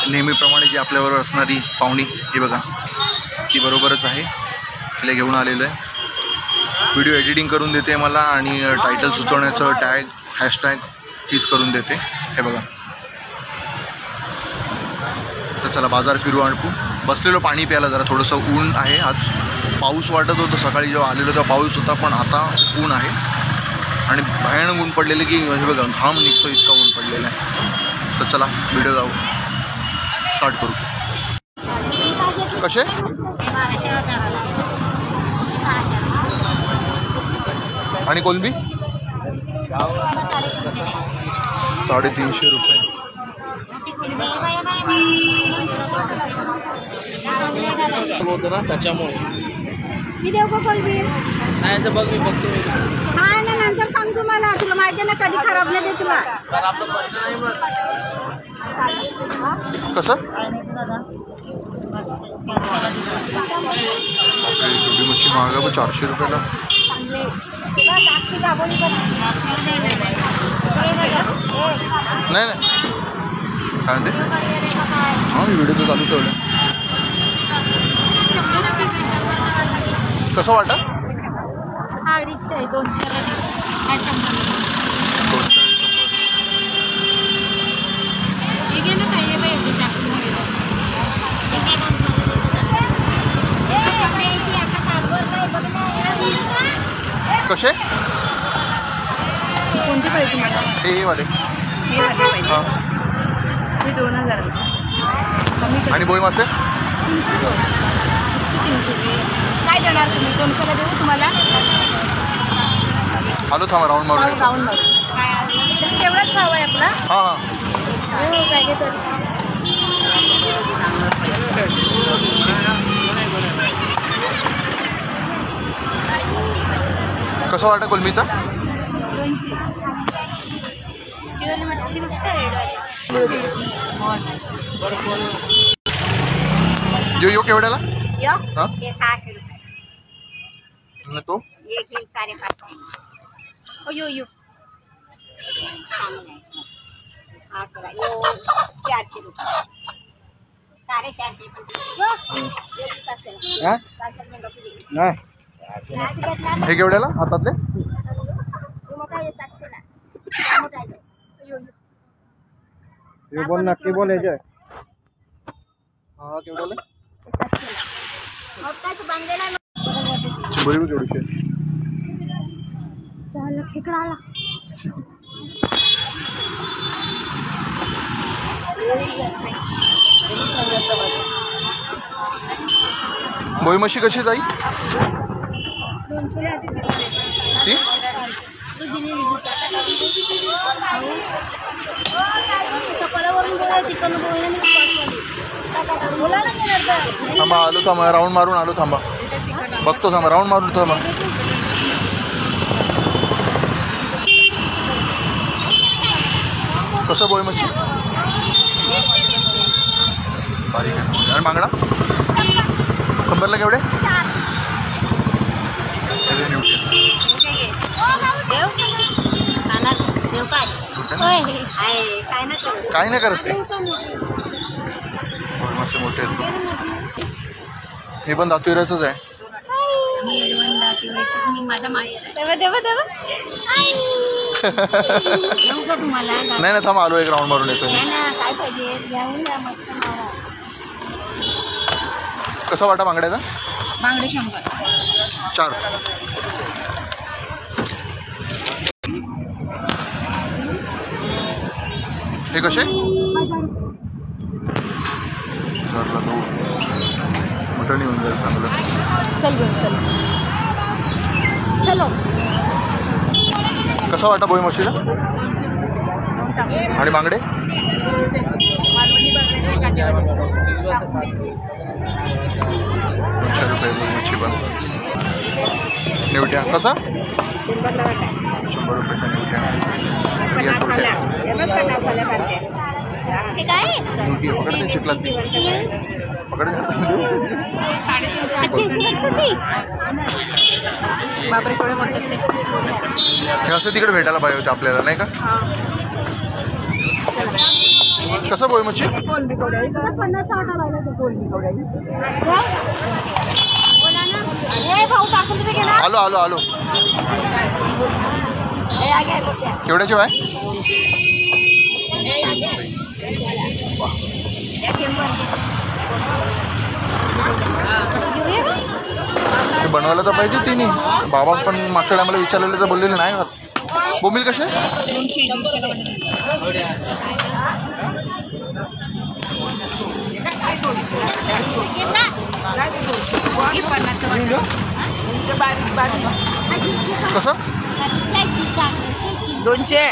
नेहमीप्रमाणे जी आपल्याबरोबर असणारी पाहुणी ही बघा, ती बरोबरच आहे. तिला घेऊन आलेलो आहे. व्हिडिओ एडिटिंग करून देते मला आणि टायटल सुचवण्याचं टॅग हॅशटॅग तीच करून देते. हे बघा. तर चला बाजार फिरू आणू. बसलेलो पाणी प्यायला. जरा थोडंसं ऊन आहे आज. पाऊस वाटत होतं सकाळी जेव्हा आलेलो तेव्हा पाऊस होता, पण आता ऊन आहे आणि भयानक ऊन पडलेलं की हे बघा घाम निघतो इतका ऊन पडलेला आहे. तर चला व्हिडिओ जाऊ स्टार्ट करू. कसे आणि कोलंबी 350 रुपये. बोलतो ना त्याच्यामुळे मी देऊ का कोलंबी? नाही तर बघ मी बघतो. हा ना, नंतर सांग तुम्हाला. तुला माहिती ना कधी खराब नाही दे तुला. कसं छोटी मच्छी महाग आहे 400 रुपयाला. नाही नाही काय म्हणते. हां मी व्हिडिओ चालू ठेवलं. कसं वाटतं? 200. कसे कोणती पाहिजे मला? हे वाले हे वाले पाहिजे. हां. हे 2000 आणि बोई मासे 300. काय देणार तुम्ही? 200ला देऊ तुम्हाला? आलो थांबा राऊंड मारून. राऊंड मारू. तेवढाच भाव आहे आपला. हां हां. हो काय घेतात. कसं वाटतं कोलमीचा? मच्छी मस्त आहे. यो केवढ्याला? हां हे 600 रुपये. आणि तो एक 550. यो यो 400 रुपये. 450. हे केवढ्याला हातातले? हे बोल नक्की बोल. यायचे हा केवढ्याला? बरोबर केवढीशे? इकडं आला. बोई मच्छी कशी जाई? ती थांबा आलो. थांबा राऊंड मारून आलो. थांबा बघतो. थांबा राऊंड मारून. थांबा कसं बोई मच्छी? बारीक आहे. आणि बांगडा 100ला केवढे? काय नाही करत ते. मासे मोठे आहेत. हे पण दातुराचंच आहे. नाही ना थांबा आलो. एक राऊंड मारून येतो. कसा वाटा बांगड्याचा? बांगडे 100. 4. हे कसे? 1000ला 2. मटण येऊन जाईल चांगलं. चल घेऊन चल. चलो. कसा वाटा बोई मच्छीला? आणि बांगडे? 200 रुपये बोई मच्छी पण. नेवट्या कसा? 100 रुपयाच्या नेवट्या. या छोट्या पकडते चिखलात. पकडते बापरे थोडे म्हणतात ते. हे असं तिकडे भेटायला पाहिजे होतं आपल्याला नाही का? कसं पोहे मच्छी? 50 वाटा लागला तो कोलबी कवड्या. बोला ना. ए भाऊ टाकून दे गेला. आलो आलो आलो. ए आ गया बच्चा. केवढ्याची बाय? ते बनवायला तर पाहिजे तिने. बाबा पण मागच्या टायमाला विचारलेलं तर बोललेले नाही खात. बोंबील कसे? कसं? 200.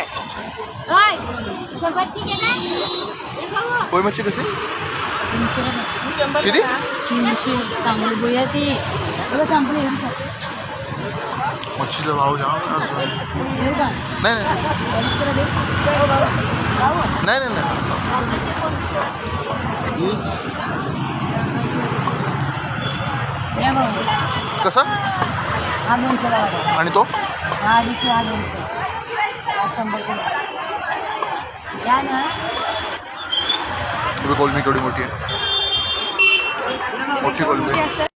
पोहे मच्छी कशी? किती? मच्छीचा भाव जाम. नाही नाही नाही नाही नाही. कसं? आणि तो कोलमी केवढी मोठी आहे? मोठी कोलमी.